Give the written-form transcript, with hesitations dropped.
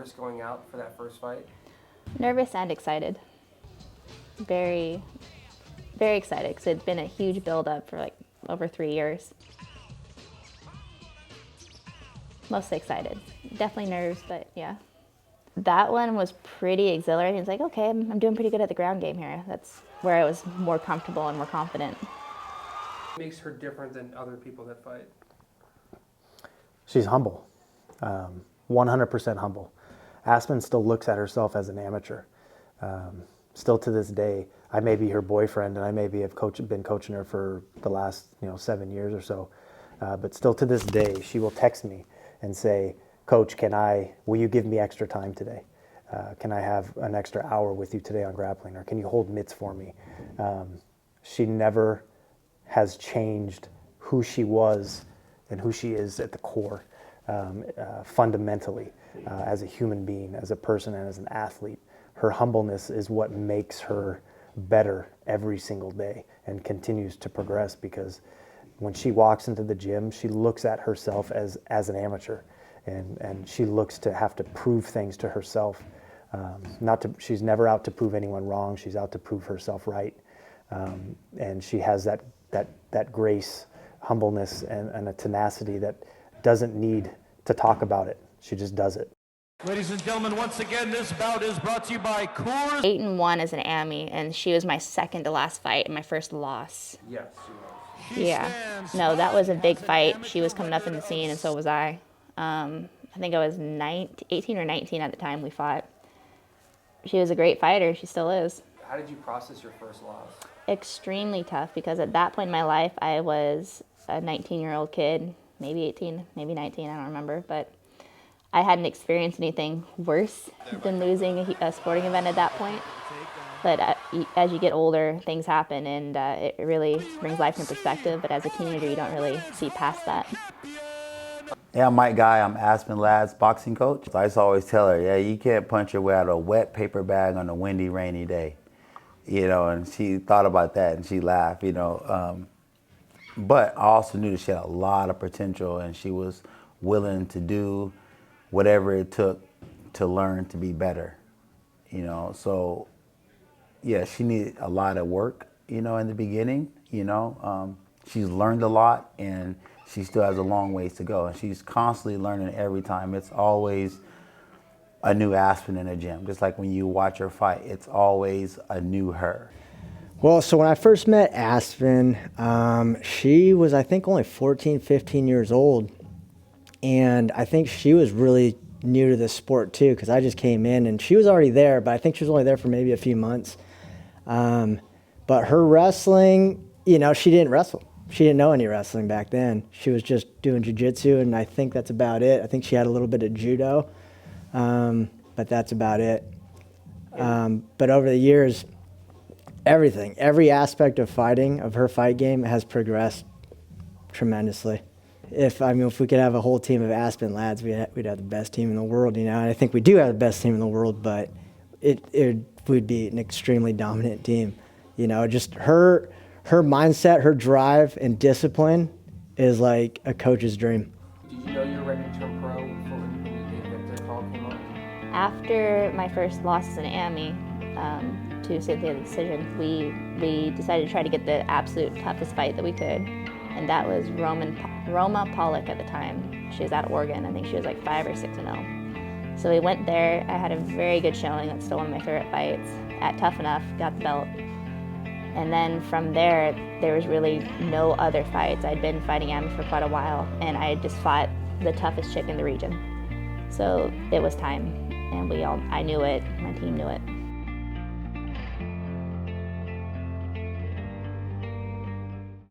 nervous going out for that first fight? Nervous and excited. Very, very excited because it'd been a huge build-up for like over 3 years. Mostly excited. Definitely nerves, but yeah. That one was pretty exhilarating. It's like, okay, I'm doing pretty good at the ground game here. That's where I was more comfortable and more confident. What makes her different than other people that fight? She's humble, 100% humble. Aspen still looks at herself as an amateur. Still to this day, I may be her boyfriend and I maybe have been coaching her for the last 7 years or so. But still to this day, she will text me and say, Coach, will you give me extra time today? Can I have an extra hour with you today on grappling? Or can you hold mitts for me? She never has changed who she was and who she is at the core, fundamentally, as a human being, as a person, and as an athlete. Her humbleness is what makes her better every single day and continues to progress, because when she walks into the gym, she looks at herself as an amateur, and she looks to have to prove things to herself. She's never out to prove anyone wrong. She's out to prove herself right. And she has that grace, humbleness, and a tenacity that doesn't need to talk about it. She just does it. Ladies and gentlemen, once again, this bout is brought to you by Coors. 8-1 as an AMI, and she was my second to last fight and my first loss. Yes, she was. Yeah. No, that was a big fight. She was coming up in the scene, and so was I. I think I was 18 or 19 at the time we fought. She was a great fighter. She still is. How did you process your first loss? Extremely tough, because at that point in my life, I was a 19-year-old kid, maybe 18, maybe 19, I don't remember, but I hadn't experienced anything worse than losing a sporting event at that point. But as you get older, things happen, and it really brings life into perspective. But as a teenager, you don't really see past that. Yeah, I'm Mike Guy. I'm Aspen Lad's boxing coach. I used to always tell her, yeah, you can't punch your way out of a wet paper bag on a windy, rainy day. And she thought about that and she laughed, But I also knew that she had a lot of potential, and she was willing to do whatever it took to learn to be better, So, yeah, she needed a lot of work, in the beginning, She's learned a lot, and she still has a long ways to go. And she's constantly learning every time. It's always a new Aspen in a gym. Just like when you watch her fight, it's always a new her. Well, so when I first met Aspen, she was, I think, only 14, 15 years old. And I think she was really new to the sport too, because I just came in and she was already there, but I think she was only there for maybe a few months. But her wrestling, she didn't wrestle. She didn't know any wrestling back then. She was just doing jiu-jitsu, and I think that's about it. I think she had a little bit of judo, but that's about it. But over the years, every aspect of fighting, of her fight game, has progressed tremendously. If we could have a whole team of Aspen lads, we'd have the best team in the world, And I think we do have the best team in the world, but it would be an extremely dominant team. Just her mindset, her drive, and discipline is like a coach's dream. Did you know you were ready to turn pro when the call came up? After my first loss as an AMI to Cynthia the decision, we decided to try to get the absolute toughest fight that we could, and that was Roma Pollock at the time. She was out of Oregon. I think she was like 5 or 6-0. So we went there. I had a very good showing. That's still one of my favorite fights. At Tough Enough, got the belt. And then from there was really no other fights. I'd been fighting AMI for quite a while, and I had just fought the toughest chick in the region. So it was time, and I knew it, my team knew it.